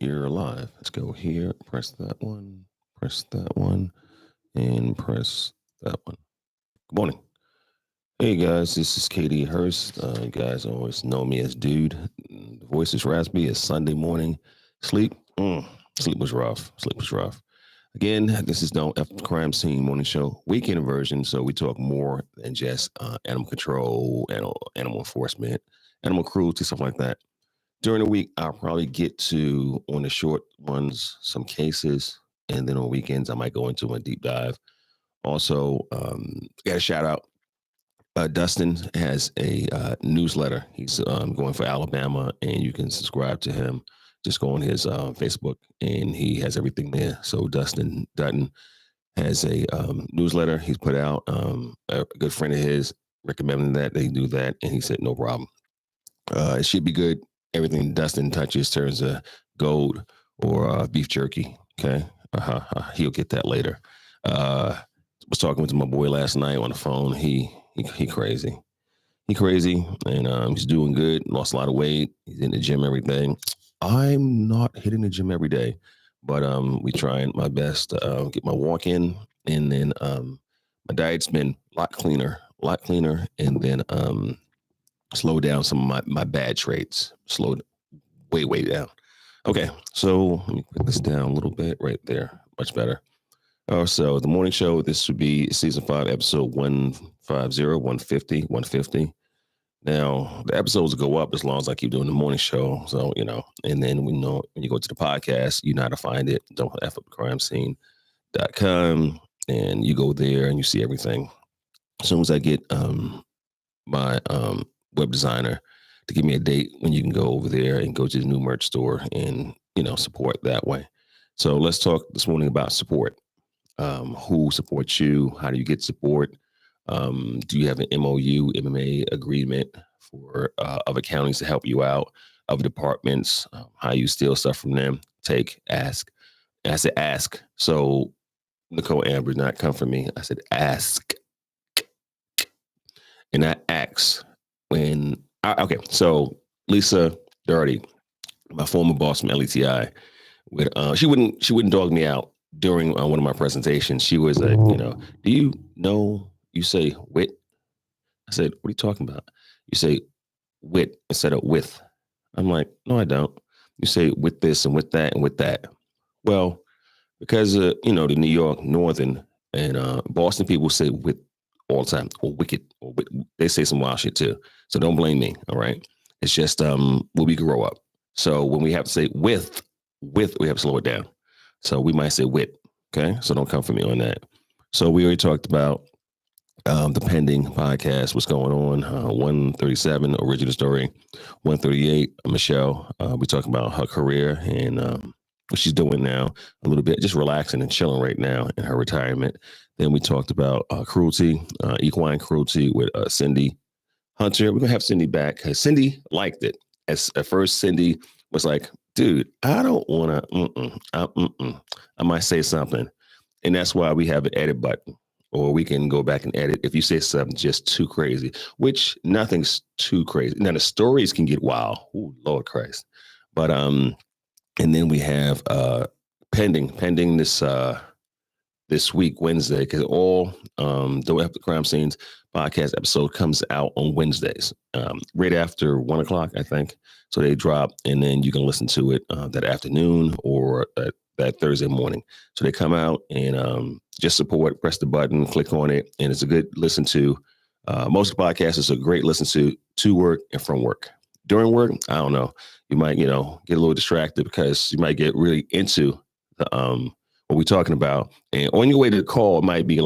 you're live. Let's go here, press that one, and press that one. Good morning. Hey guys, this is Katie Hurst. You guys always know me as Dude. The voice is raspy. It's Sunday morning. Sleep, sleep was rough. Sleep was rough. Again, this is no crime scene morning show, weekend version. So we talk more than just animal control, animal enforcement, animal cruelty, stuff like that. During the week, I'll probably get to, on the short ones, some cases, and then on weekends I might go into a deep dive. Also, got a shout out. Dustin has a newsletter. He's going for Alabama, and you can subscribe to him. Just go on his Facebook, and he has everything there. So Dustin Dutton has a newsletter he's put out. A good friend of his recommended that they do that, and he said no problem. It should be good. Everything Dustin touches turns to gold or beef jerky. Okay, he'll get that later. Was talking with my boy last night on the phone. He crazy. He crazy, and he's doing good. Lost a lot of weight. He's in the gym, everything. I'm not hitting the gym every day, but we trying my best to get my walk in, and then my diet's been a lot cleaner, and then slow down some of my bad traits. Slowed way down. Okay, so let me put this down a little bit right there. Much better. So the morning show, this would be season 5, episode 150, 150. Now, the episodes go up as long as I keep doing the morning show. So, and then we know when you go to the podcast, you know how to find it. Don't F up crimescene.com, and you go there and you see everything. As soon as I get my web designer to give me a date when you can go over there and go to the new merch store and, support that way. So let's talk this morning about support. Who supports you? How do you get support? Do you have an MOU, MMA agreement for other counties to help you out, other departments? How you steal stuff from them? Take, ask. And I said ask. So Nicole Amber did not come for me. I said ask. And I asked so Lisa Dirty, my former boss from LETI, she wouldn't dog me out during one of my presentations. She was like, do you know you say wit? I said, what are you talking about? You say wit instead of with. I'm like, no, I don't. You say with this and with that and with that. Well, because the New York Northern and Boston people say with all the time, or wicked, or they say some wild shit too. So don't blame me. All right. It's just when we grow up. So when we have to say with, we have to slow it down. So we might say wit. Okay. So don't come for me on that. So we already talked about the pending podcast, what's going on. 137, original story. 138, Michelle. We talked about her career and what she's doing now, a little bit, just relaxing and chilling right now in her retirement. Then we talked about cruelty, equine cruelty with Cindy Hunter. We're going to have Cindy back because Cindy liked it. At first, Cindy was like, dude, I don't want to, I might say something. And that's why we have an edit button, or we can go back and edit if you say something just too crazy, which nothing's too crazy. Now, the stories can get wild. Oh, Lord Christ. But, and then we have pending this week, Wednesday, because all Don't Have the Crime Scenes podcast episode comes out on Wednesdays, right after 1 o'clock, I think. So they drop, and then you can listen to it that afternoon or that Thursday morning. So they come out and just support, press the button, click on it, and it's a good listen to. Most podcasts is a great listen to work and from work. During work, I don't know. You might, get a little distracted because you might get really into the what we're talking about. And on your way to the call, it might be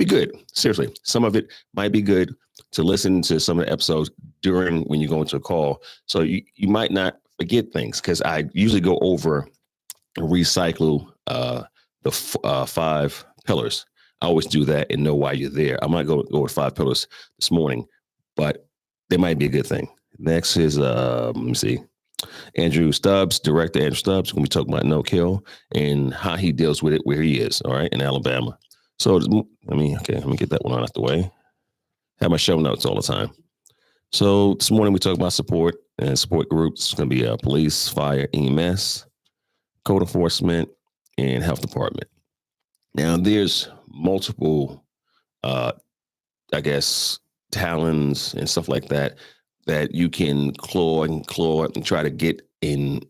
good. Seriously, some of it might be good to listen to some of the episodes during when you go into a call. So you might not forget things, because I usually go over and recycle the 5 pillars. I always do that and know why you're there. I might go over 5 pillars this morning, but they might be a good thing. Next is, let me see, Andrew Stubbs, director Andrew Stubbs. We're going to be talking about no kill and how he deals with it where he is, all right, in Alabama. So let me get that one out the way. Have my show notes all the time. So this morning we talk about support and support groups. It's going to be police, fire, EMS, code enforcement, and health department. Now, there's multiple, uh, I guess, talons and stuff like that you can claw and try to get in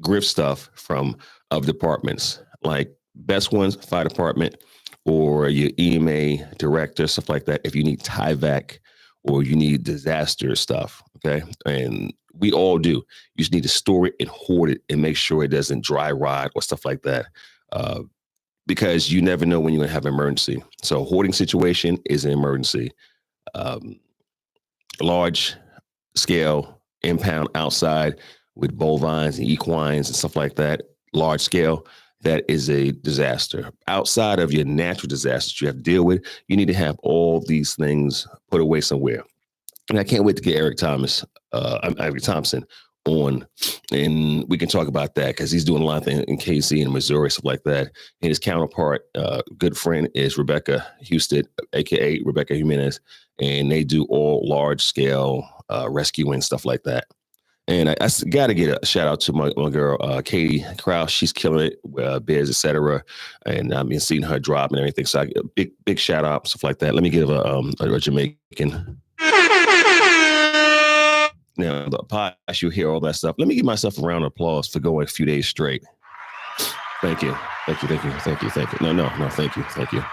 grift stuff from other departments. Like best ones, fire department or your EMA director, stuff like that. If you need TIVAC or you need disaster stuff, okay? And we all do. You just need to store it and hoard it and make sure it doesn't dry rot or stuff like that. Because you never know when you're gonna have an emergency. So hoarding situation is an emergency. Um, Large scale impound outside with bovines and equines and stuff like that, large scale, that is a disaster. Outside of your natural disasters you have to deal with, you need to have all these things put away somewhere. And I can't wait to get Eric Thompson on, and we can talk about that because he's doing a lot of things in KC and Missouri, stuff like that. And his counterpart, good friend, is Rebecca Houston, aka Rebecca Jimenez, and they do all large scale rescuing stuff like that. And I got to get a shout out to my girl, Katie Kraus. She's killing it, Bears, etc. And I've been seeing her drop and everything. So big shout out, stuff like that. Let me give a Jamaican. Now, the podcast, you hear all that stuff. Let me give myself a round of applause for going a few days straight. Thank you. Thank you. No, thank you.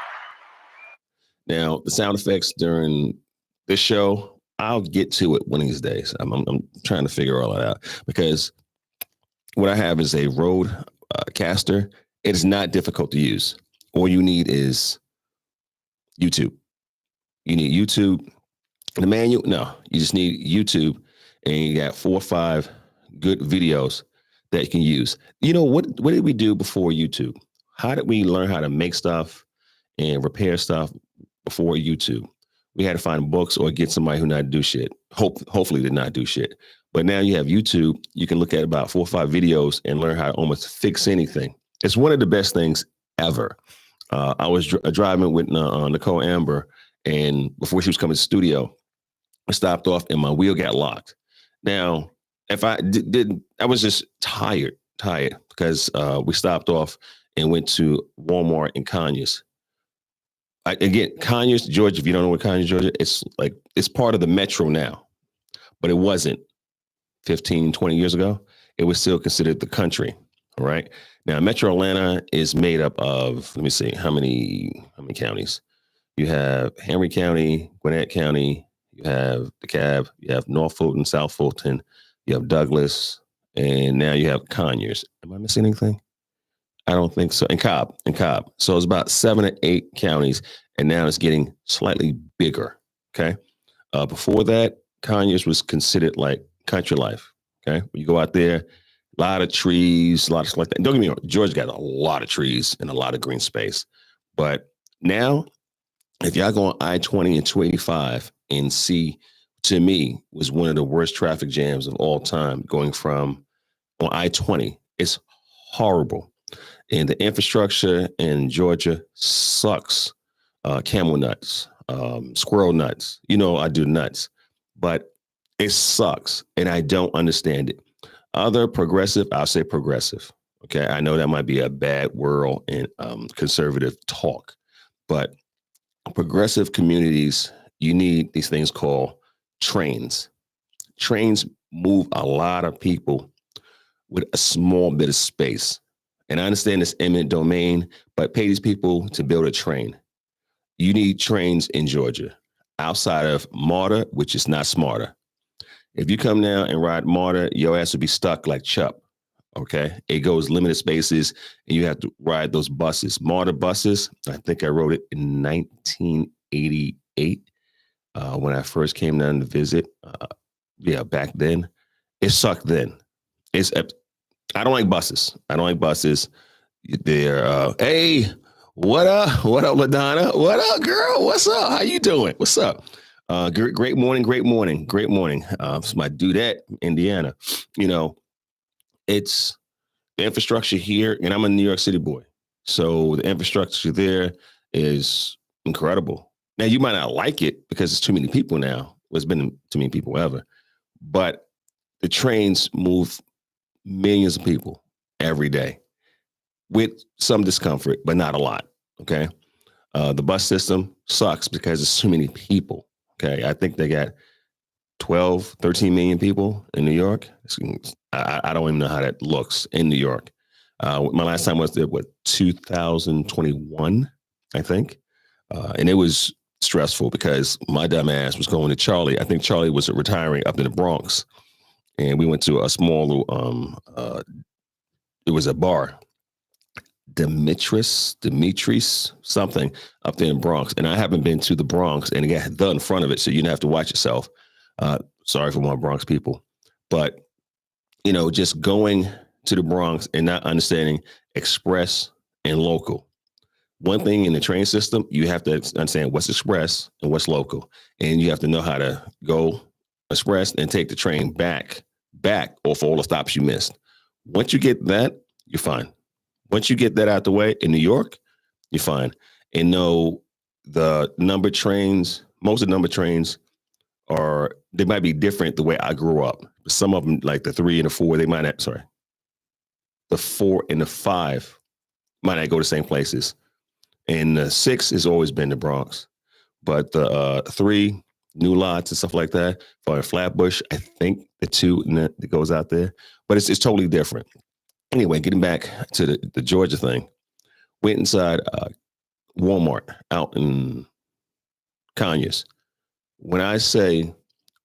Now, the sound effects during this show, I'll get to it one of these days. I'm trying to figure all that out because what I have is a Rode caster. It is not difficult to use. All you need is YouTube. You need YouTube. The manual? No, you just need YouTube, and you got 4 or 5 good videos that you can use. You know, what did we do before YouTube? How did we learn how to make stuff and repair stuff before YouTube? We had to find books or get somebody who not do shit. Hopefully did not do shit. But now you have YouTube. You can look at about 4 or 5 videos and learn how to almost fix anything. It's one of the best things ever. I was driving with Nicole Amber, and before she was coming to the studio, I stopped off and my wheel got locked. Now, if I I was just tired because we stopped off and went to Walmart in Conyers. Again, Conyers, Georgia, if you don't know what Conyers, Georgia, it's part of the metro now, but it wasn't 15, 20 years ago. It was still considered the country, all right? Now, Metro Atlanta is made up of, let me see, how many counties? You have Henry County, Gwinnett County, you have DeKalb, you have North Fulton, South Fulton, you have Douglas, and now you have Conyers. Am I missing anything? I don't think so. And Cobb. So it's about 7 or 8 counties, and now it's getting slightly bigger. Okay. Before that, Conyers was considered like country life. Okay. When you go out there, a lot of trees, a lot of stuff like that. Don't get me wrong, Georgia got a lot of trees and a lot of green space. But now, if y'all go on I-20 and 285 and see, to me, was one of the worst traffic jams of all time going from on I-20. It's horrible. And the infrastructure in Georgia sucks. Camel nuts, squirrel nuts. You know, I do nuts, but it sucks. And I don't understand it. Other progressive, I'll say progressive. Okay. I know that might be a bad word in conservative talk, but progressive communities, you need these things called trains. Trains move a lot of people with a small bit of space. And I understand it's eminent domain, but pay these people to build a train. You need trains in Georgia outside of MARTA, which is not smarter. If you come down and ride MARTA, your ass will be stuck like Chuck. Okay. It goes limited spaces and you have to ride those buses. MARTA buses, I think I wrote it in 1988 when I first came down to visit. Back then. It sucked then. I don't like buses. They're, hey, what up? What up, LaDonna? What up, girl? What's up? How you doing? What's up? Great morning. It's my dudette, Indiana. You know, it's the infrastructure here, and I'm a New York City boy. So the infrastructure there is incredible. Now, you might not like it because it's too many people now. There's been too many people ever. But the trains move millions of people. every day with some discomfort, but not a lot. Okay. The bus system sucks because there's so many people. Okay. I think they got 12, 13 million people in New York. I don't even know how that looks in New York. My last time was there, 2021, I think. And it was stressful because my dumb ass was going to Charlie. I think Charlie was retiring up in the Bronx. And we went to a small little, it was a bar, Demetrius, something up there in Bronx. And I haven't been to the Bronx, and it got the in front of it, so you don't have to watch yourself. Sorry for my Bronx people. But, just going to the Bronx and not understanding express and local. One thing in the train system, you have to understand what's express and what's local. And you have to know how to go express and take the train back off all the stops you missed. Once you get that, you're fine. Once you get that out the way in New York, you're fine. And no, the number trains, most of the number trains they might be different the way I grew up. Some of them, like the 3 and the 4, the 4 and the 5 might not go to the same places. And the 6 has always been the Bronx. But the 3, New Lots and stuff like that, for Flatbush, I think the 2 that goes out there. But it's totally different. Anyway, getting back to the Georgia thing, went inside Walmart out in Conyers. When I say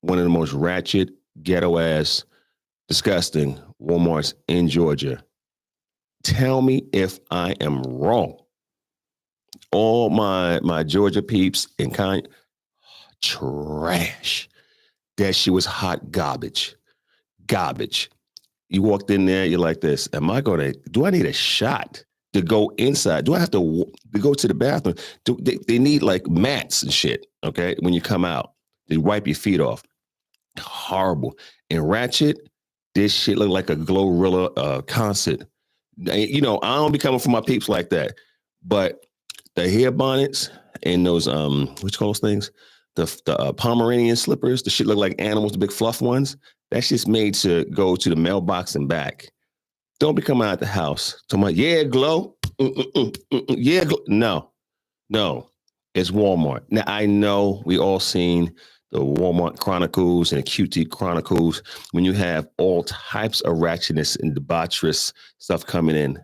one of the most ratchet, ghetto-ass, disgusting Walmarts in Georgia, tell me if I am wrong. All my Georgia peeps in Conyers, trash. That shit was hot garbage. Garbage. You walked in there, you're like this. Do I need a shot to go inside? Do I have to go to the bathroom? They need like mats and shit, okay? When you come out, they wipe your feet off. Horrible. And ratchet, this shit look like a Glorilla concert. I don't be coming for my peeps like that. But the hair bonnets and those, what you call those things? The Pomeranian slippers, the shit look like animals, the big fluff ones. That's just made to go to the mailbox and back. Don't be coming out the house talking about, yeah, glow. Yeah, glow. No, it's Walmart. Now, I know we all seen the Walmart Chronicles and the QT Chronicles when you have all types of ratchetness and debaucherous stuff coming in,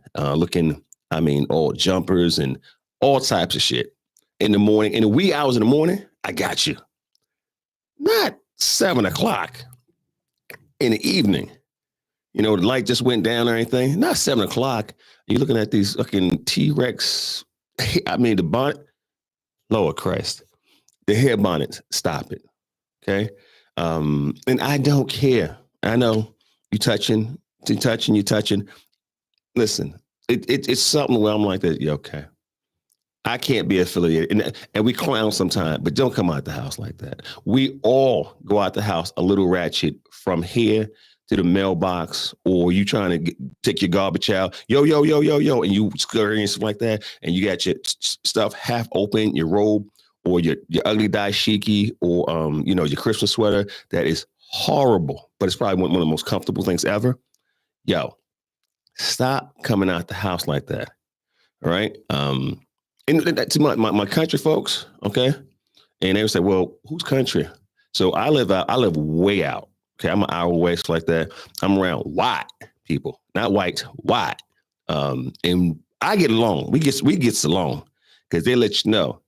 all jumpers and all types of shit in the morning. In the wee hours in the morning, I got you. Not 7 o'clock in the evening. The light just went down or anything. Not 7 o'clock. You're looking at these fucking T-Rex. The bonnet. Lord Christ. The hair bonnets. Stop it. Okay? And I don't care. I know you're touching. Listen, it's something where I'm like that. Yeah, okay. I can't be affiliated. And we clown sometimes, but don't come out the house like that. We all go out the house a little ratchet from here to the mailbox, or you trying to take your garbage out, yo, and you scurry and stuff like that, and you got your stuff half open, your robe, or your ugly dashiki, or your Christmas sweater that is horrible, but it's probably one of the most comfortable things ever. Yo, stop coming out the house like that. All right. And to my country folks, okay, and they would say, "Well, whose country?" So I live way out. Okay, I'm an hour away, stuff like that. I'm around white people, not white, white, and I get along. We get along because they let you know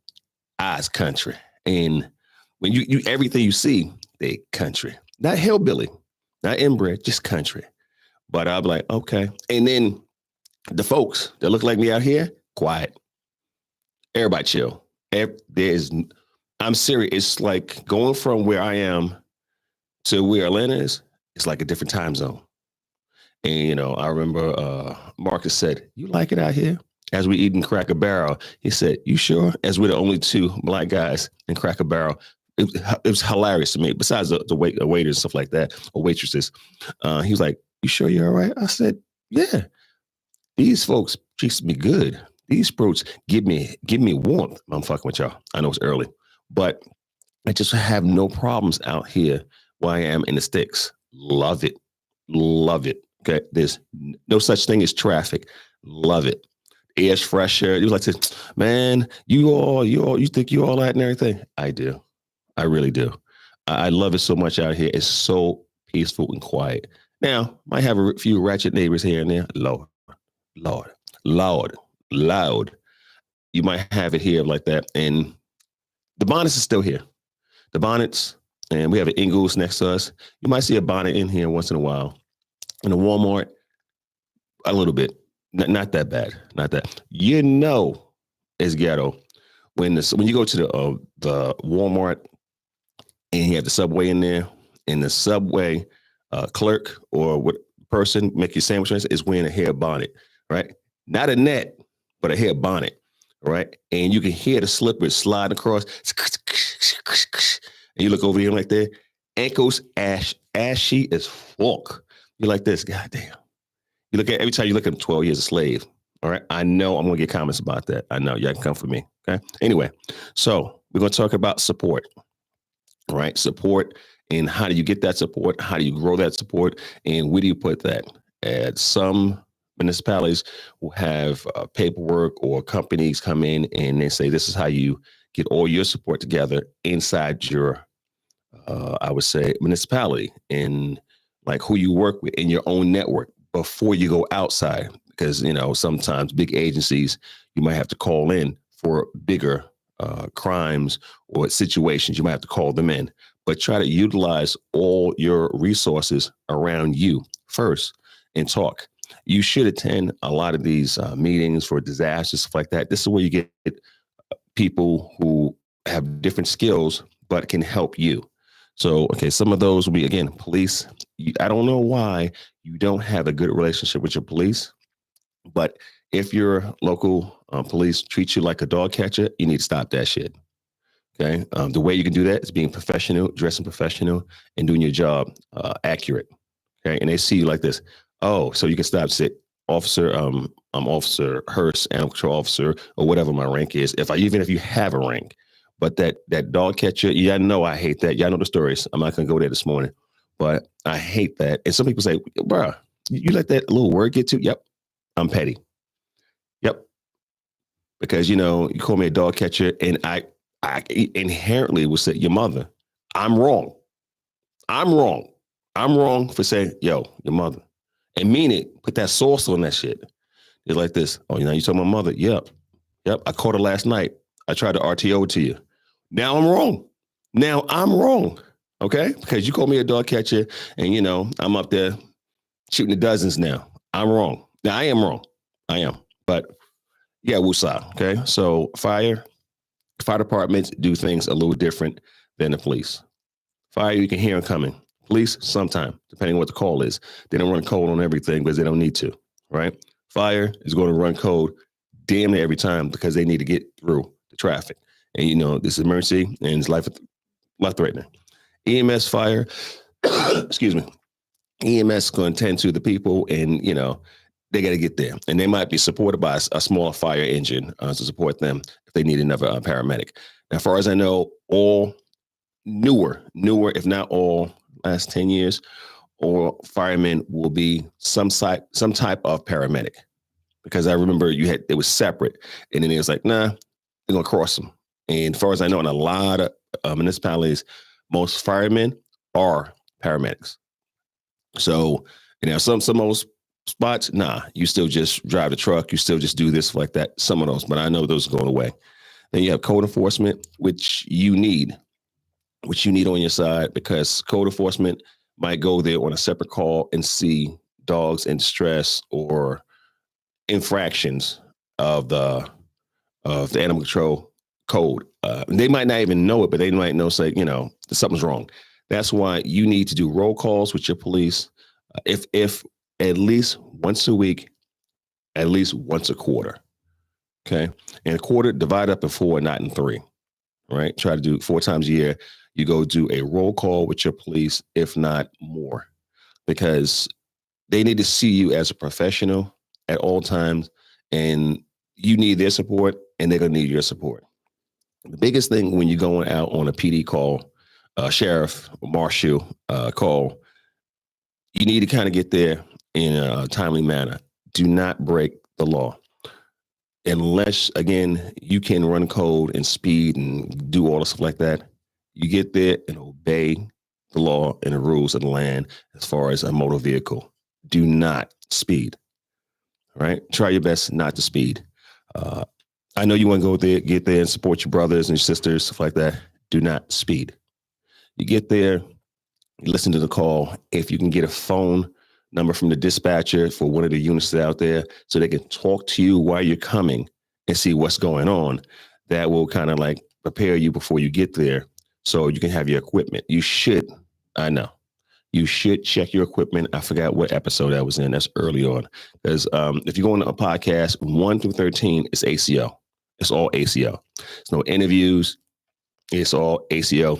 I's country, and when you everything you see, they country, not hillbilly, not inbred, just country. But I'll be like, okay, and then the folks that look like me out here, quiet. Everybody chill. I'm serious. It's like going from where I am to where Atlanta is. It's like a different time zone. And, I remember Marcus said, "You like it out here?" As we eating Cracker Barrel, he said, "You sure?" As we're the only 2 black guys in Cracker Barrel. It was hilarious to me. Besides the waiters and stuff like that, or waitresses, he was like, "You sure you're all right?" I said, "Yeah. These folks treat me good. These fruits give me warmth." I'm fucking with y'all. I know it's early, but I just have no problems out here where I am in the sticks. Love it. Okay, there's no such thing as traffic. Love it. Air's fresher. You like to, man. You think you all that and everything. I do. I really do. I love it so much out here. It's so peaceful and quiet. Now, might have a few ratchet neighbors here and there. Lord, Lord, loud, loud. You might have it here like that. And the bonnets is still here. The bonnets, and we have an Ingles next to us. You might see a bonnet in here once in a while. In a Walmart, a little bit. Not that bad. Not that. You know, it's ghetto when you go to the Walmart and you have the Subway in there, and the Subway clerk or what person make your sandwich is wearing a hair bonnet, right? Not a net, but a hair bonnet, right? And you can hear the slippers slide across. And you look over here like that, ankles ashy as fuck. You're like this, goddamn. You look at every time you look at 12 years a slave. All right. I know I'm gonna get comments about that. I know y'all can come for me. Okay. Anyway, so we're gonna talk about support. All right, support, and how do you get that support? How do you grow that support? And where do you put that? And some municipalities will have paperwork or companies come in and they say, this is how you get all your support together inside your, I would say, municipality, and like who you work with in your own network before you go outside. Because, you know, sometimes big agencies, you might have to call in for bigger crimes or situations. You might have to call them in, but try to utilize all your resources around you first and talk. You should attend a lot of these meetings for disasters, stuff like that. This is where you get people who have different skills, but can help you. So, okay, some of those will be, again, police. I don't know why you don't have a good relationship with your police, but if your local police treat you like a dog catcher, you need to stop that shit. Okay. The way you can do that is being professional, dressing professional, and doing your job accurate. Okay. And they see you like this. Oh, so you can stop, sit, officer, I'm Officer Hurst, animal control officer, or whatever my rank is. Even if you have a rank, but that dog catcher, yeah, I know I hate that. Y'all know the stories. I'm not gonna go there this morning, but I hate that. And some people say, bro, you let that little word get to? Yep. I'm petty. Yep. Because, you know, you call me a dog catcher, and I inherently will say, your mother. I'm wrong. I'm wrong. I'm wrong for saying, yo, your mother. And mean it. Put that sauce on that shit. It's like this. Oh, you know, you told my mother. Yep. Yep. I caught her last night. I tried to RTO to you. Now I'm wrong. Now I'm wrong. Okay? Because you call me a dog catcher, and, you know, I'm up there shooting the dozens now. I'm wrong. Now I am wrong. I am. But yeah, woosah. Okay. So fire departments do things a little different than the police. Fire, you can hear them coming. Police, sometime, depending on what the call is. They don't run code on everything because they don't need to, right? Fire is going to run code damn near every time because they need to get through the traffic. And, you know, this is emergency and it's life threatening. EMS, fire, excuse me. EMS is going to tend to the people, and, you know, they got to get there. And they might be supported by a small fire engine to support them if they need another paramedic. Now, as far as I know, all newer, if not all, last 10 years, all firemen will be some type of paramedic. Because I remember it was separate. And then it was like, nah, they're going to cross them. And as far as I know, in a lot of municipalities, most firemen are paramedics. So, you know, some of those spots, nah, you still just drive the truck. You still just do this like that. Some of those, but I know those are going away. Then you have code enforcement, which you need on your side, because code enforcement might go there on a separate call and see dogs in distress or infractions of the animal control code. They might not even know it, but they might know, say, you know, something's wrong. That's why you need to do roll calls with your police. If at least once a week, at least once a quarter. Okay. And a quarter divide up in 4, not in 3. Right. Try to do 4 times a year. You go do a roll call with your police, if not more, because they need to see you as a professional at all times, and you need their support and they're going to need your support. The biggest thing when you're going out on a PD call, sheriff or marshal call, you need to kind of get there in a timely manner. Do not break the law. Unless, again, you can run code and speed and do all the stuff like that. You get there and obey the law and the rules of the land as far as a motor vehicle. Do not speed. All right? Try your best not to speed. I know you want to go there, get there and support your brothers and your sisters, stuff like that. Do not speed. You get there, you listen to the call. If you can get a phone number from the dispatcher for one of the units out there so they can talk to you while you're coming and see what's going on, that will kind of like prepare you before you get there so you can have your equipment. You should check your equipment. I forgot what episode that was in. That's early on. Because if you go on a podcast, 1 through 13 is ACO. It's all ACO. There's no interviews. It's all ACO.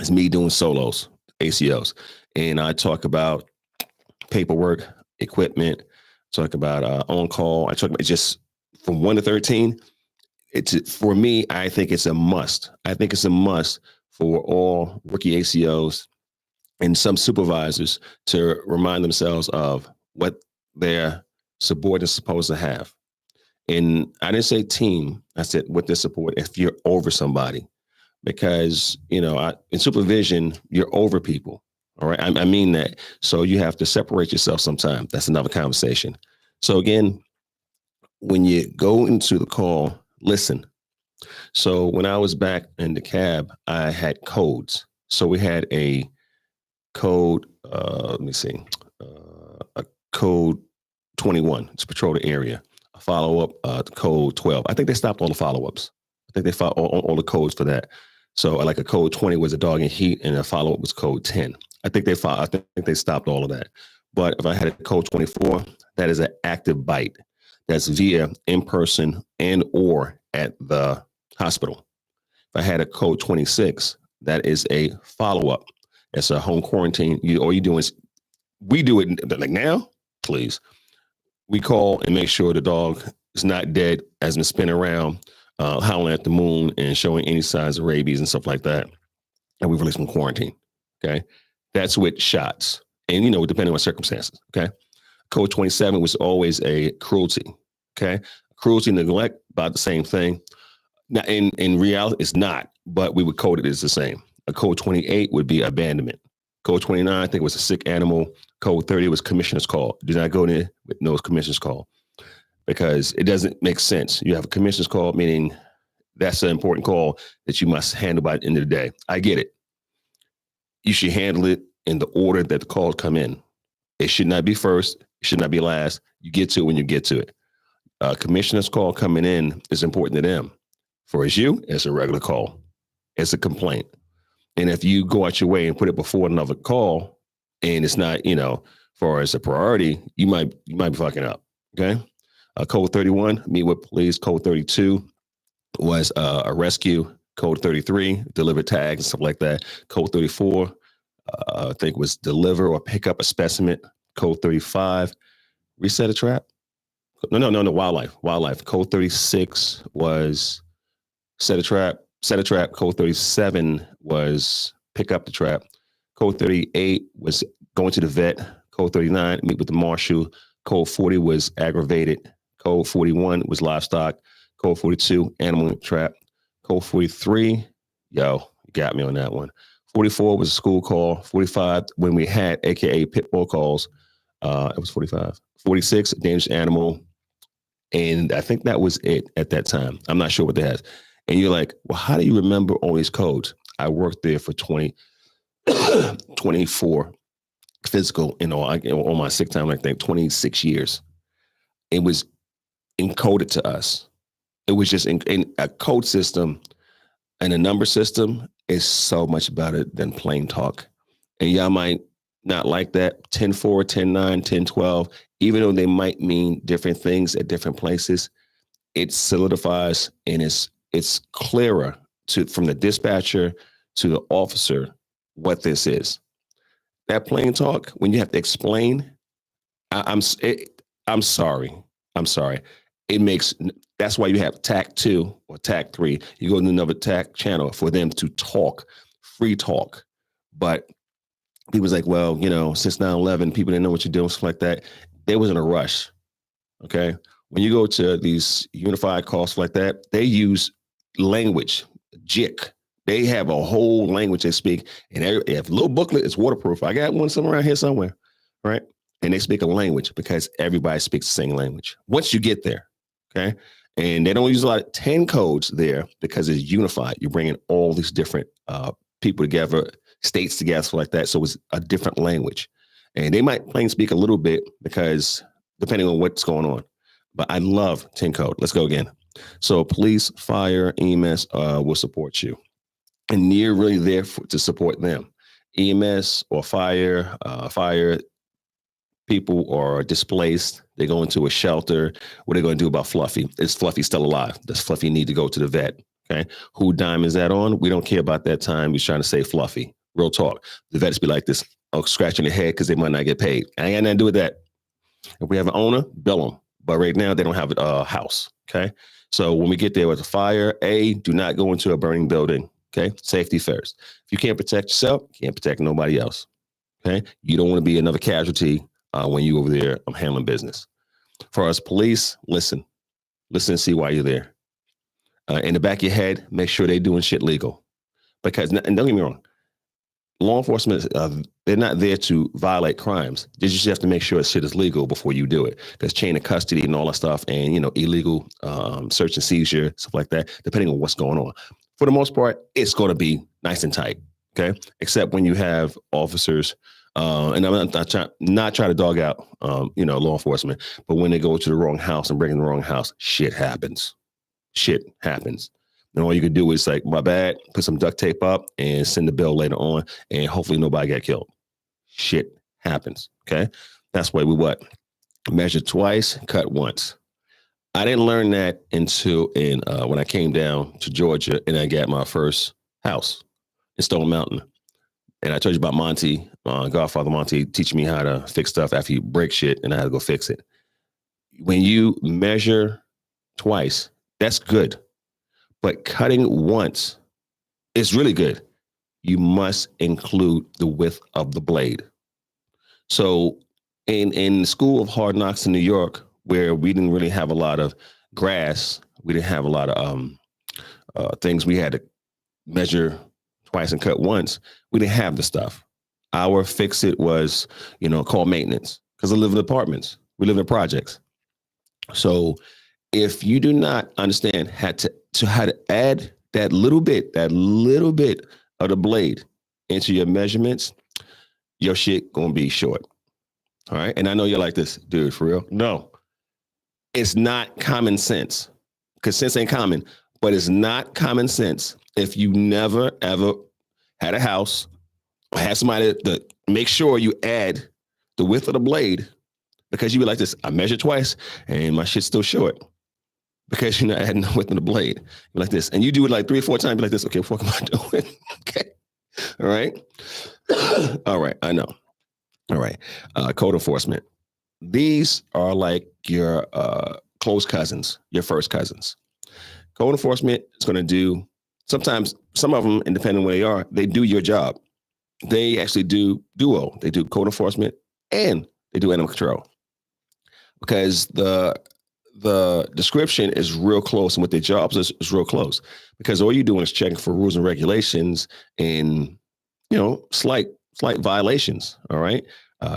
It's me doing solos, ACOs. And I talk about paperwork, equipment, talk about on call. I talk about just from 1 to 13. It's, for me, I think it's a must. I think it's a must for all rookie ACOs and some supervisors to remind themselves of what their subordinates supposed to have. And I didn't say team. I said what their support if you're over somebody. Because, in supervision, you're over people. All right. I mean that. So you have to separate yourself sometimes. That's another conversation. So again, when you go into the call, listen. So when I was back in the cab, I had codes. So we had a code, a code 21 to patrol the area, a follow-up code 12. I think they stopped all the follow-ups. I think they found all the codes for that. So like a code 20 was a dog in heat and a follow-up was code 10. I think they stopped all of that. But if I had a code 24, that is an active bite. That's via in-person and or at the hospital. If I had a code 26, that is a follow-up. It's a home quarantine. All you do is, we do it like now, please. We call and make sure the dog is not dead, has been spinning around, howling at the moon and showing any signs of rabies and stuff like that. And we release from quarantine. Okay. That's with shots. And, depending on circumstances. Okay. Code 27 was always a cruelty. Okay. Cruelty, neglect, about the same thing. Now, in reality, it's not, but we would code it as the same. A code 28 would be abandonment. Code 29, I think, was a sick animal. Code 30 was commissioner's call. Do not go there with no commissioner's call, because it doesn't make sense. You have a commissioner's call, meaning that's an important call that you must handle by the end of the day. I get it. You should handle it in the order that the calls come in. It should not be first. It should not be last. You get to it when you get to it. Commissioner's call coming in is important to them. For you, it's a regular call. It's a complaint. And if you go out your way and put it before another call and it's not, far as a priority, you might be fucking up. Okay. Code 31, meet with police. Code 32 was a rescue. Code 33, deliver tags and stuff like that. Code 34, I think was deliver or pick up a specimen. Code 35, reset a trap. No, wildlife. Code 36 was set a trap. Code 37 was pick up the trap. Code 38 was going to the vet. Code 39, meet with the marshal. Code 40 was aggravated. Code 41 was livestock. Code 42, animal trap. Code 43, you got me on that one. 44 was a school call. 45, when we had AKA pit bull calls, it was 45. 46, dangerous animal. And I think that was it at that time. I'm not sure what that has. And you're like, well, how do you remember all these codes? I worked there for 24 physical, on my sick time, I think 26 years. It was encoded to us. It was just in a code system, and a number system is so much better than plain talk. And y'all might not like that. 10-4, 10-9, 10-12, even though they might mean different things at different places, it solidifies and it's clearer from the dispatcher to the officer what this is. That plain talk, when you have to explain, I'm sorry. That's why you have TAC 2 or TAC 3. You go to another TAC channel for them to talk, free talk. But People was like, well, since 9/11, people didn't know what you're doing, stuff like that. They was in a rush. Okay. When you go to these unified calls like that, they use language, JIC. They have a whole language they speak, and if a little booklet is waterproof. I got one somewhere around here somewhere, right? And they speak a language because everybody speaks the same language. Once you get there, okay, and they don't use a lot of 10 codes there because it's unified. You're bringing all these different people together, states together, stuff like that. So it's a different language, and they might plain speak a little bit because depending on what's going on. But I love 10 code. Let's go again. So police, fire, EMS will support you. And you're really there to support them. EMS or fire people are displaced. They go into a shelter. What are they going to do about Fluffy? Is Fluffy still alive? Does Fluffy need to go to the vet? Okay. Who dime is that on? We don't care about that time. He's trying to save Fluffy. Real talk. The vets be like this, scratching their head because they might not get paid. I ain't got nothing to do with that. If we have an owner, bill them. But right now, they don't have a house. Okay. So when we get there with a fire, do not go into a burning building. Okay. Safety first. If you can't protect yourself, you can't protect nobody else. Okay. You don't want to be another casualty when you over there handling business. For us police, listen and see why you're there. In the back of your head, make sure they're doing shit legal. Because, and don't get me wrong, law enforcement, they're not there to violate crimes. They just have to make sure shit is legal before you do it. There's chain of custody and all that stuff, and illegal search and seizure, stuff like that, depending on what's going on. For the most part, it's going to be nice and tight, okay? Except when you have officers, and I'm not trying to dog out, law enforcement, but when they go to the wrong house and bring in the wrong house, shit happens. Shit happens. And all you can do is like, my bad, put some duct tape up and send the bill later on, and hopefully nobody got killed. Shit happens, okay? That's why we measure twice, cut once. I didn't learn that until when I came down to Georgia and I got my first house in Stone Mountain. And I told you about Monty, Godfather Monty, teaching me how to fix stuff after you break shit and how to go fix it. When you measure twice, that's good. But cutting once is really good. You must include the width of the blade. So in the School of Hard Knocks in New York, where we didn't really have a lot of grass, we didn't have a lot of things we had to measure twice and cut once, we didn't have the stuff. Our fix it was, called maintenance, because I live in apartments. We live in projects. So if you do not understand how to add that little bit of the blade into your measurements, your shit gonna be short. All right. And I know you're like this, dude, for real. No, it's not common sense, because sense ain't common, but it's not common sense if you never, ever had a house or had somebody to make sure you add the width of the blade, because you be like this, I measured twice and my shit's still short. Because you're not adding the width of the blade. You're like this. And you do it like 3 or 4 times, be like this. Okay, what am I doing? Okay. All right. All right. I know. All right. Code enforcement. These are like your close cousins, your first cousins. Code enforcement is going to do, sometimes some of them, and depending on where they are, they do your job. They actually do duo. They do code enforcement and they do animal control. Because the description is real close, and what their jobs is real close, because all you're doing is checking for rules and regulations and, slight violations. All right.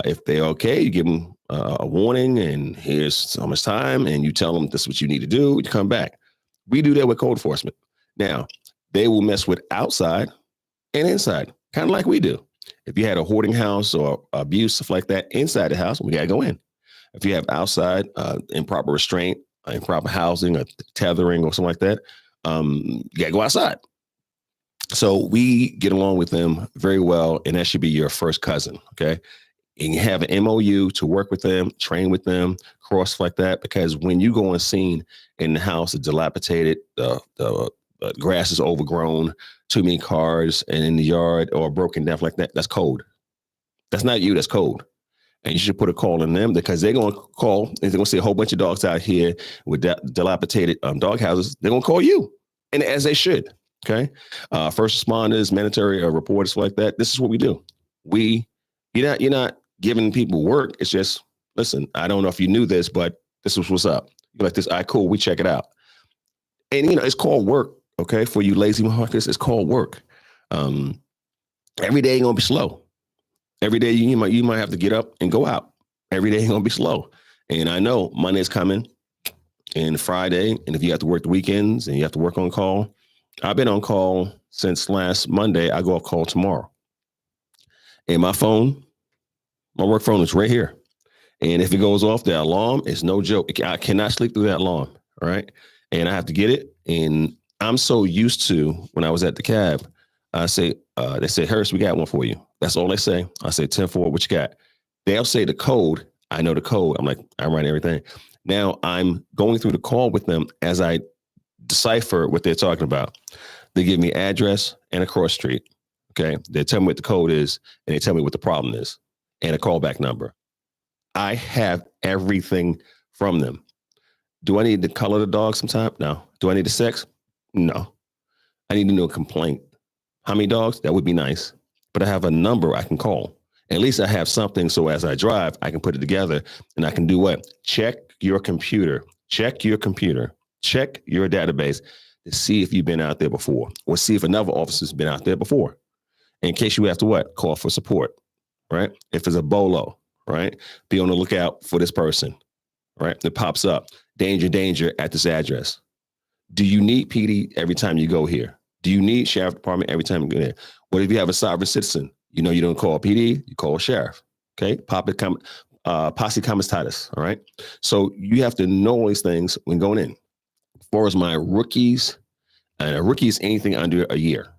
If they're okay, you give them a warning, and here's so much time, and you tell them this is what you need to do. You come back. We do that with code enforcement. Now, they will mess with outside and inside, kind of like we do. If you had a hoarding house or abuse, stuff like that inside the house, we got to go in. If you have outside improper restraint, improper housing, or tethering, or something like that, you got to go outside. So we get along with them very well, and that should be your first cousin, okay? And you have an MOU to work with them, train with them, cross like that, because when you go on scene in the house, it's dilapidated, the grass is overgrown, too many cars, and in the yard, or broken down like that, that's code. That's not you, that's code. And you should put a call on them, because they're going to call, and they're going to see a whole bunch of dogs out here with dilapidated dog houses. They're going to call you, and as they should, okay? First responders, mandatory reporters like that. This is what we do. We You're not giving people work. It's just, listen, I don't know if you knew this, but this is what's up. You're like this, all right, cool, we check it out. And it's called work. Okay, for you lazy motherfuckers, it's called work. Um, every day ain't gonna be slow. Every day you might have to get up and go out. Every day ain't gonna be slow. And I know Monday's coming and Friday, and if you have to work the weekends and you have to work on call, I've been on call since last Monday. I go off call tomorrow. And my work phone is right here. And if it goes off, the alarm is no joke. I cannot sleep through that alarm. All right. And I have to get it. And I'm so used to when I was at the cab, I say, they say, Hurst, we got one for you. That's all they say. I say 10-4, what you got? They'll say the code. I know the code. I'm like, I write everything. Now I'm going through the call with them as I decipher what they're talking about. They give me address and a cross street. Okay. They tell me what the code is and they tell me what the problem is and a callback number. I have everything from them. Do I need to color the dog sometime? No. Do I need the sex? No. I need to know a complaint. How many dogs? That would be nice. But I have a number I can call. At least I have something so as I drive, I can put it together and I can do what? Check your computer. Check your computer. Check your database to see if you've been out there before or see if another officer's been out there before. In case you have to what? Call for support, right? If it's a bolo, right? Be on the lookout for this person, right? It pops up. Danger, danger at this address. Do you need PD every time you go here? Do you need sheriff department every time you go there? What if you have a sovereign citizen? You don't call PD, you call sheriff. Okay, posse comitatus. All right. So you have to know all these things when going in. As far as my rookies, and a rookie is anything under a year.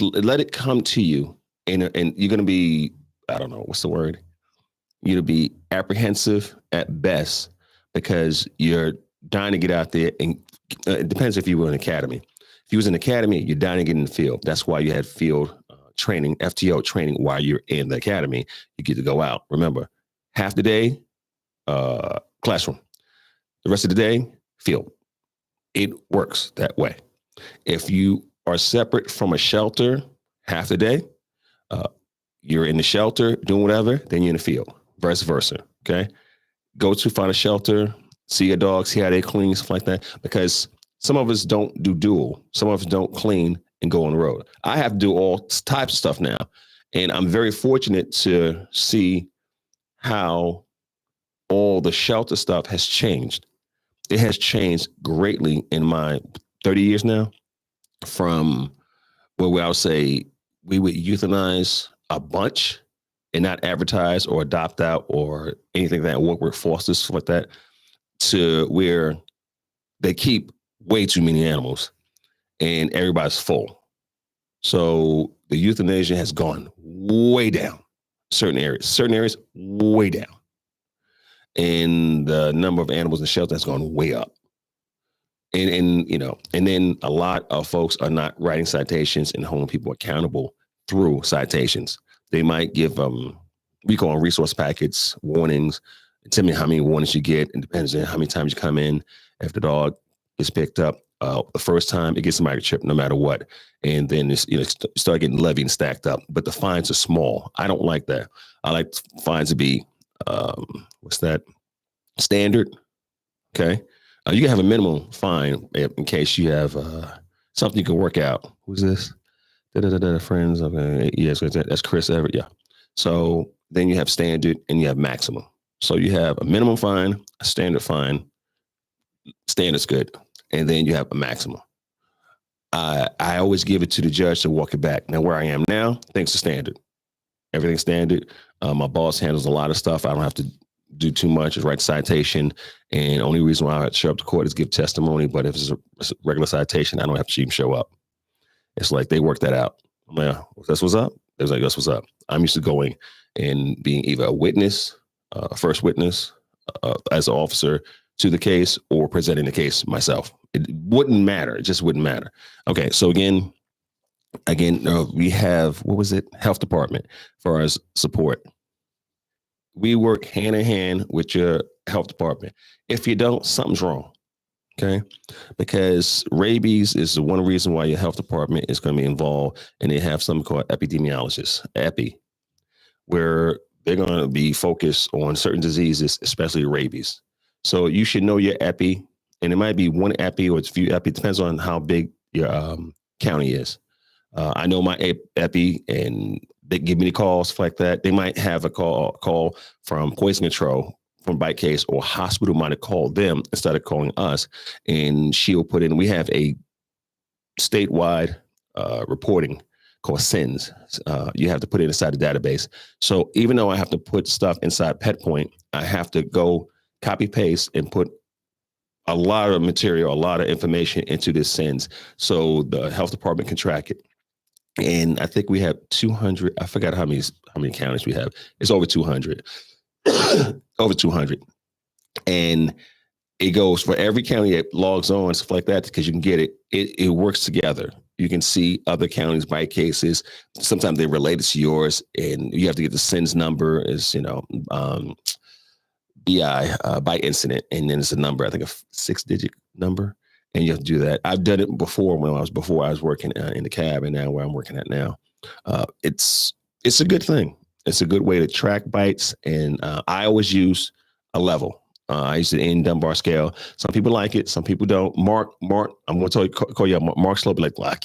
Let it come to you, and you're going to be, I don't know, what's the word? You're going to be apprehensive at best because you're dying to get out there. And it depends if you were in an academy. If you was in an academy, you're dying to get in the field. That's why you had field training, FTO training while you're in the academy. You get to go out. Remember, half the day, classroom. The rest of the day, field. It works that way. If you are separate from a shelter half the day, you're in the shelter doing whatever, then you're in the field, vice versa. Okay. Go to find a shelter, see a dog, see how they clean, stuff like that. Because some of us don't do dual. Some of us don't clean and go on the road. I have to do all types of stuff now. And I'm very fortunate to see how all the shelter stuff has changed. It has changed greatly in my 30 years now from where I would say we would euthanize a bunch and not advertise or adopt out or anything that work with fosters, stuff like that, to where they keep way too many animals and everybody's full. So the euthanasia has gone way down. Certain areas way down. And the number of animals in the shelter has gone way up. And then a lot of folks are not writing citations and holding people accountable through citations. They might give we call them resource packets, warnings. Tell me how many warnings you get. It depends on how many times you come in. If the dog is picked up the first time, it gets a microchip no matter what. And then start getting levied and stacked up. But the fines are small. I don't like that. I like fines to be standard. Okay. You can have a minimum fine in case you have something you can work out. Who's this? Friends. Okay. Yes, that's Chris Everett. Yeah. So then you have standard and you have maximum. So you have a minimum fine, a standard fine. Standard's good. And then you have a maximum. I always give it to the judge to walk it back. Now, where I am now, thanks to standard. Everything's standard. My boss handles a lot of stuff. I don't have to do too much. Just write citation. And the only reason why I show up to court is give testimony. But if it's a regular citation, I don't have to even show up. It's like they work that out. I'm like, that's what's up. They're like, that's what's up. I'm used to going and being either a witness, first witness as an officer to the case or presenting the case myself. It wouldn't matter. It just wouldn't matter. Okay. So again, we have, health department for our support. We work hand in hand with your health department. If you don't, something's wrong. Okay. Because rabies is the one reason why your health department is going to be involved, and they have something called epidemiologists, epi. where they're going to be focused on certain diseases, especially rabies. So you should know your epi, and it might be one epi or it's a few epi. It depends on how big your county is. I know my epi, and they give me the calls like that. They might have a call from poison control from bite case, or hospital might have called them instead of calling us, and she'll put in. We have a statewide reporting called SINs. You have to put it inside the database. So even though I have to put stuff inside PetPoint, I have to go copy paste and put a lot of material, a lot of information into this SINs, so the health department can track it. And I think we have 200. I forgot how many counties we have. It's over 200. Over 200. And it goes for every county that logs on, stuff like that, because you can get it. It works together. You can see other counties' bite cases. Sometimes they're related to yours, and you have to get the SINS number as, BI, bite incident, and then it's a number, I think a 6-digit number, and you have to do that. I've done it before when I was working in the cab, and now where I'm working at now. It's a good thing. It's a good way to track bites, and I always use a level. I use the Ian Dunbar scale. Some people like it, some people don't. Mark, I'm going to call you out. Mark Slope, like, well, I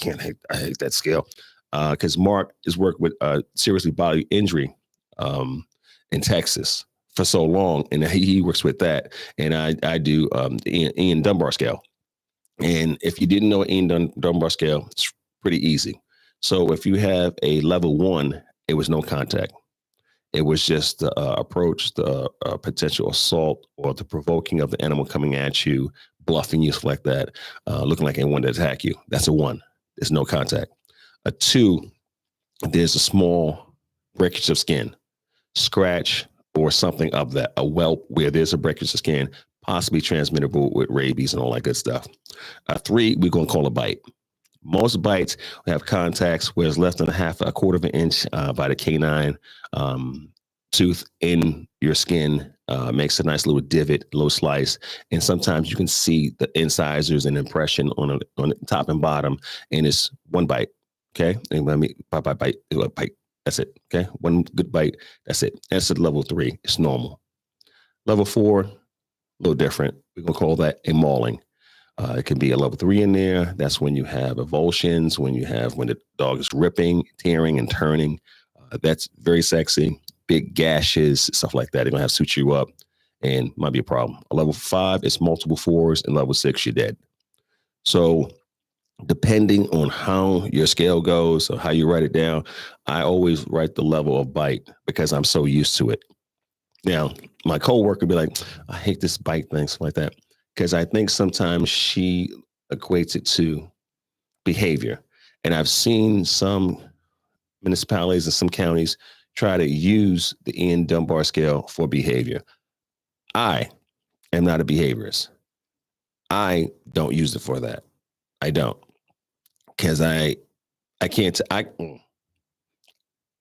hate that scale, because Mark has worked with seriously bodily injury in Texas for so long, and he works with that, and I do the Ian Dunbar scale. And if you didn't know Ian Dunbar scale, it's pretty easy. So if you have a level 1, it was no contact. It was just the approach, the potential assault, or the provoking of the animal coming at you, bluffing you, stuff like that, looking like it wanted to attack you. That's a 1. There's no contact. A 2, there's a small breakage of skin, scratch, or something of that, a whelp where there's a breakage of skin, possibly transmittable with rabies and all that good stuff. 3, we're going to call a bite. Most bites have contacts where it's less than a quarter of an inch by the canine tooth in your skin. Makes a nice little divot, little slice, and sometimes you can see the incisors and impression on the top and bottom, and it's one bite. Okay, and let me bite. That's it. Okay, one good bite. That's it. That's at level 3. It's normal. Level 4, a little different. We're gonna call that a mauling. It can be a level 3 in there. That's when you have avulsions, when the dog is ripping, tearing, and turning. That's very sexy. Big gashes, stuff like that. They're gonna have to suture you up, and might be a problem. A level 5 is multiple 4s, and level 6, you're dead. So depending on how your scale goes or how you write it down, I always write the level of bite because I'm so used to it. Now, my coworker be like, I hate this bite thing, stuff like that, because I think sometimes she equates it to behavior. And I've seen some municipalities and some counties try to use the Ian Dunbar scale for behavior. I am not a behaviorist. I don't use it for that. I don't, because I'm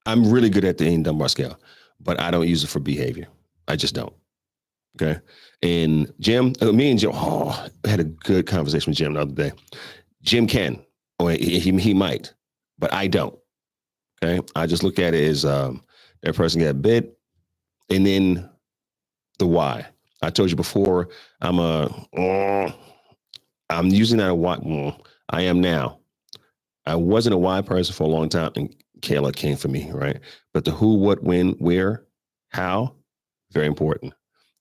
really good at the Ian Dunbar scale, but I don't use it for behavior. I just don't. Okay. And Jim, me and Jim, I had a good conversation with Jim the other day. Jim can, or he might, but I don't. Okay. I just look at it as that person got bit, and then the why. I told you before, I'm using that a why. I am now. I wasn't a why person for a long time, and Kayla came for me, right? But the who, what, when, where, how, very important.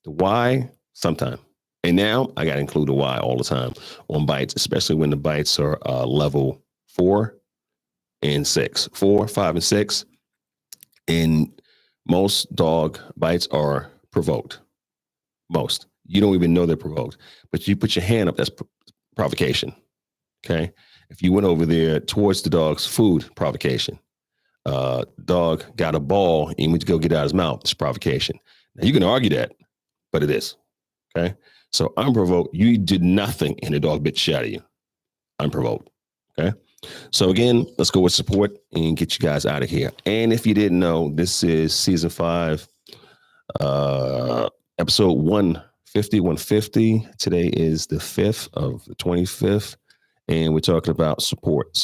The why, sometime. And now I got to include the why all the time on bites, especially when the bites are level 4 and 6. 4, 5, and 6. And most dog bites are provoked. Most. You don't even know they're provoked. But you put your hand up, that's provocation. Okay? If you went over there towards the dog's food, provocation. Dog got a ball and you went to go get it out of his mouth, it's provocation. Now you can argue that, but it is. Okay? So unprovoked, you did nothing and the dog bit shit out of you. Unprovoked. Okay? So again, let's go with support and get you guys out of here. And if you didn't know, this is season 5, episode 150. Today is the 5th of the 25th. And we're talking about support.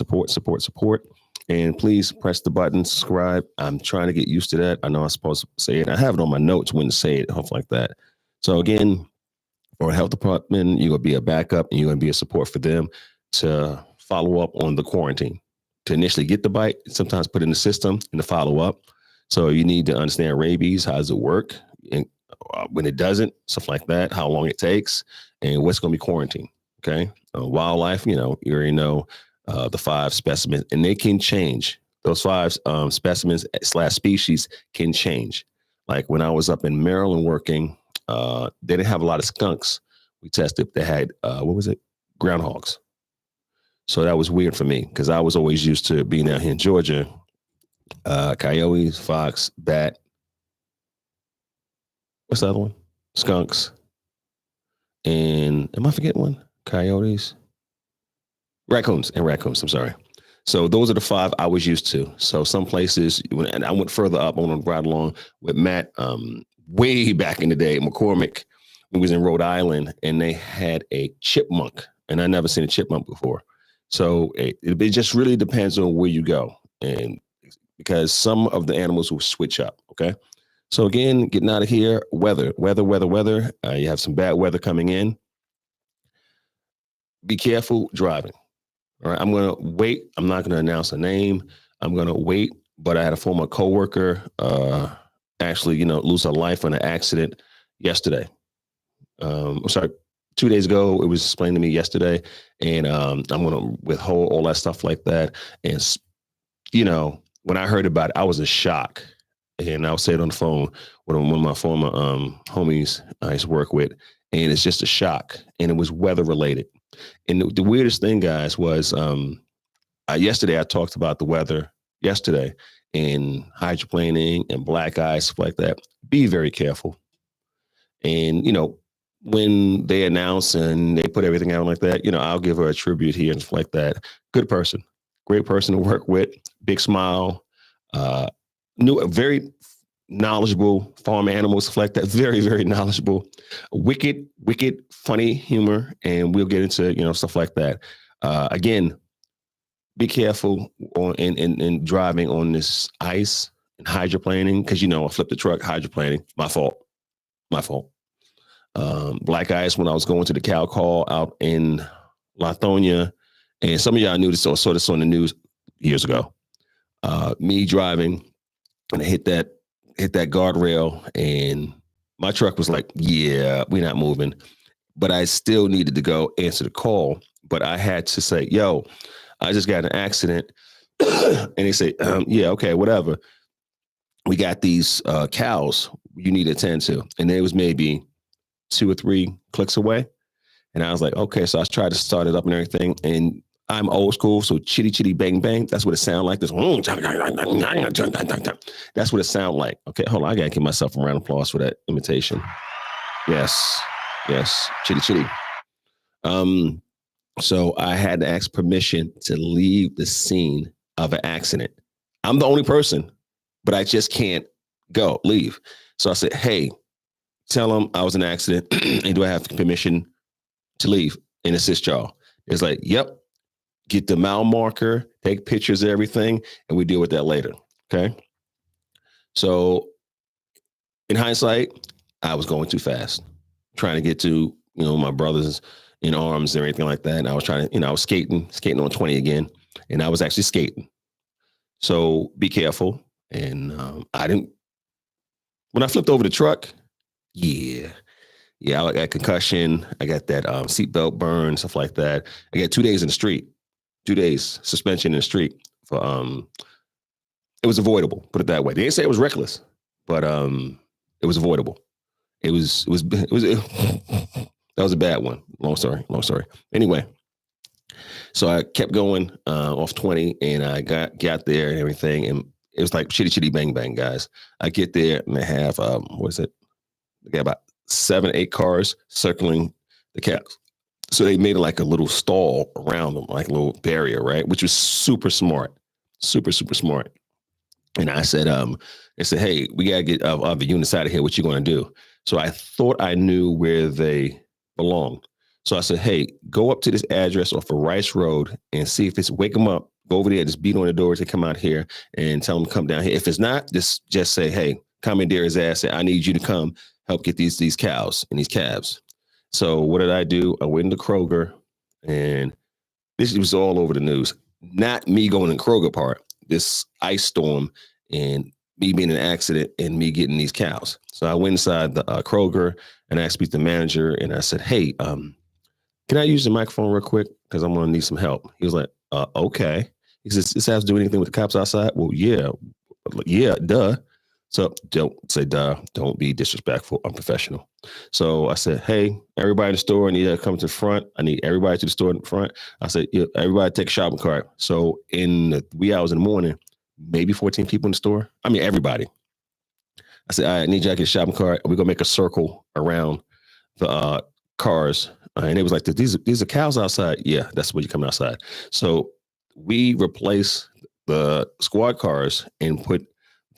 And please press the button, subscribe. I'm trying to get used to that. I know I'm supposed to say it. I have it on my notes when to say it, stuff like that. So again, for a health department, you're going to be a backup and you're going to be a support for them to follow up on the quarantine. To initially get the bite, sometimes put in the system and the follow up. So you need to understand rabies, how does it work, and when it doesn't, stuff like that, how long it takes, and what's going to be quarantine. Okay, wildlife, you already know the 5 specimens, and they can change. Those 5 specimens / species can change. Like when I was up in Maryland working, they didn't have a lot of skunks. We tested. They had what was it? Groundhogs. So that was weird for me because I was always used to being out here in Georgia. Coyotes, fox, bat. What's the other one? Skunks. And am I forgetting one? Coyotes, raccoons, I'm sorry. So those are the 5 I was used to. So some places, and I went further up on a ride along with Matt way back in the day, McCormick. We was in Rhode Island, and they had a chipmunk, and I never seen a chipmunk before. So it just really depends on where you go, and because some of the animals will switch up. Okay. So again, getting out of here, weather. You have some bad weather coming in. Be careful driving. All right. I'm going to wait. I'm not going to announce a name. I'm going to wait. But I had a former coworker actually, lose her life in an accident yesterday. Sorry, 2 days ago. It was explained to me yesterday. And I'm going to withhold all that stuff like that. And, when I heard about it, I was in shock. And I was saying on the phone with one of my former homies I used to work with, and it's just a shock. And it was weather related. And the weirdest thing, guys, was yesterday I talked about the weather yesterday and hydroplaning and black ice, stuff like that. Be very careful. And, when they announce and they put everything out like that, I'll give her a tribute here and stuff like that. Good person, great person to work with, big smile, very knowledgeable farm animals, stuff like that. Very, very knowledgeable, wicked, funny humor. And we'll get into, stuff like that. Again, be careful in driving on this ice and hydroplaning. Cause I flipped the truck hydroplaning, my fault. Black ice when I was going to the cow call out in Lithonia. And some of y'all knew this or saw this on the news years ago. Me driving and I hit that guardrail and my truck was like, yeah, we're not moving. But I still needed to go answer the call. But I had to say, yo, I just got in an accident. And they say, yeah, okay, whatever. We got these cows you need to attend to. And it was maybe 2 or 3 clicks away. And I was like, okay, so I tried to start it up and everything. And I'm old school, so chitty chitty bang bang. That's what it sounds like. This, that's what it sounds like. Okay, hold on. I gotta give myself a round of applause for that imitation. Yes, chitty chitty. So I had to ask permission to leave the scene of an accident. I'm the only person, but I just can't leave. So I said, hey, tell them I was in an accident, and do I have permission to leave and assist y'all? It's like, yep. Get the mile marker, take pictures of everything, and we deal with that later. Okay. So in hindsight, I was going too fast, trying to get to, my brothers in arms and everything like that. And I was trying to, I was skating on 20 again, and I was actually skating. So be careful. And when I flipped over the truck, I got concussion. I got that seatbelt burn, stuff like that. I got 2 days in the street. 2 days suspension in the street for it was avoidable, put it that way. They didn't say it was reckless, but it was avoidable. It was that was a bad one. Long story. Anyway, so I kept going off 20 and I got there and everything, and it was like chitty chitty bang bang, guys. I get there and I have what is it? I got about 7, 8 cars circling the cows. So they made like a little stall around them, like a little barrier, right? Which was super smart, super smart. And I said, they said, hey, we gotta get the units out of here. What you gonna do? So I thought I knew where they belong. So I said, hey, go up to this address off of Rice Road and see if it's wake them up. Go over there, just beat on the door to come out here and tell him to come down here. If it's not, just say, hey, commandeer his ass. Say, I need you to come help get these cows and these calves. So what did I do? I went into Kroger, and this was all over the news. Not me going in Kroger part, this ice storm and me being in an accident and me getting these cows. So I went inside the Kroger and I speak to the manager and I said, hey, can I use the microphone real quick? Because I'm going to need some help. He was like, okay. He says, this has to do anything with the cops outside? Well, yeah, duh. So don't say duh. Don't be disrespectful, unprofessional. So I said, hey, everybody in the store, I need to come to the front. I need everybody to the store in front. I said, yeah, everybody take a shopping cart. So in the wee hours in the morning, maybe 14 people in the store. I mean, everybody. I said, I need you to get a shopping cart. We're going to make a circle around the cars. And it was like, these are cows outside. Yeah, that's where you come outside. So we replaced the squad cars and put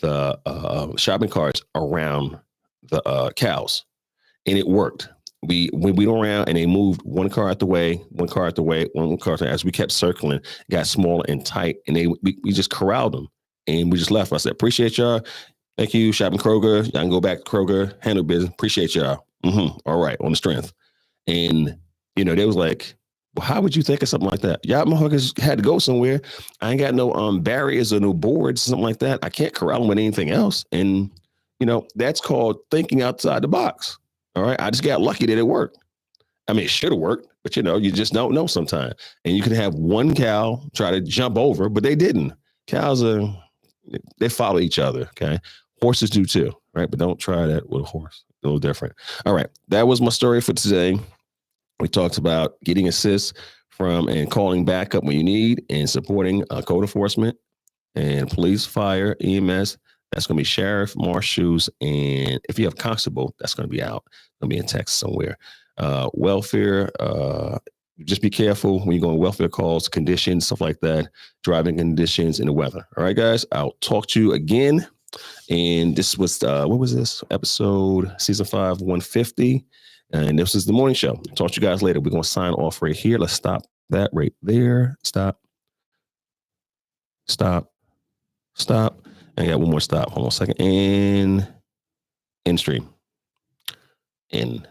the shopping carts around the cows. And it worked. We went around and they moved one car out the way, one car out the way, one car out the way. As we kept circling, got smaller and tight. And we just corralled them. And we just left. I said, appreciate y'all. Thank you, shopping Kroger. Y'all can go back to Kroger, handle business. Appreciate y'all. All right, on the strength. And, they was like, well, how would you think of something like that? Y'all motherfuckers had to go somewhere. I ain't got no barriers or no boards, something like that. I can't corral them with anything else. And, that's called thinking outside the box. All right. I just got lucky that it worked. I mean, it should have worked, but you just don't know sometimes. And you can have one cow try to jump over, but they didn't. Cows they follow each other. Okay. Horses do too. Right. But don't try that with a horse. A little different. All right. That was my story for today. We talked about getting assists from and calling backup when you need and supporting code enforcement and police, fire, EMS. That's going to be sheriff, marshals, and if you have constable, that's going to be out. Going to be in Texas somewhere. Welfare, just be careful when you go on welfare calls, conditions, stuff like that, driving conditions, and the weather. All right, guys, I'll talk to you again. And this was, what was this? Episode, season 5, 150. And this is the morning show. Talk to you guys later. We're going to sign off right here. Let's stop that right there. Stop. I got one more stop. Hold on a second. And end stream. In.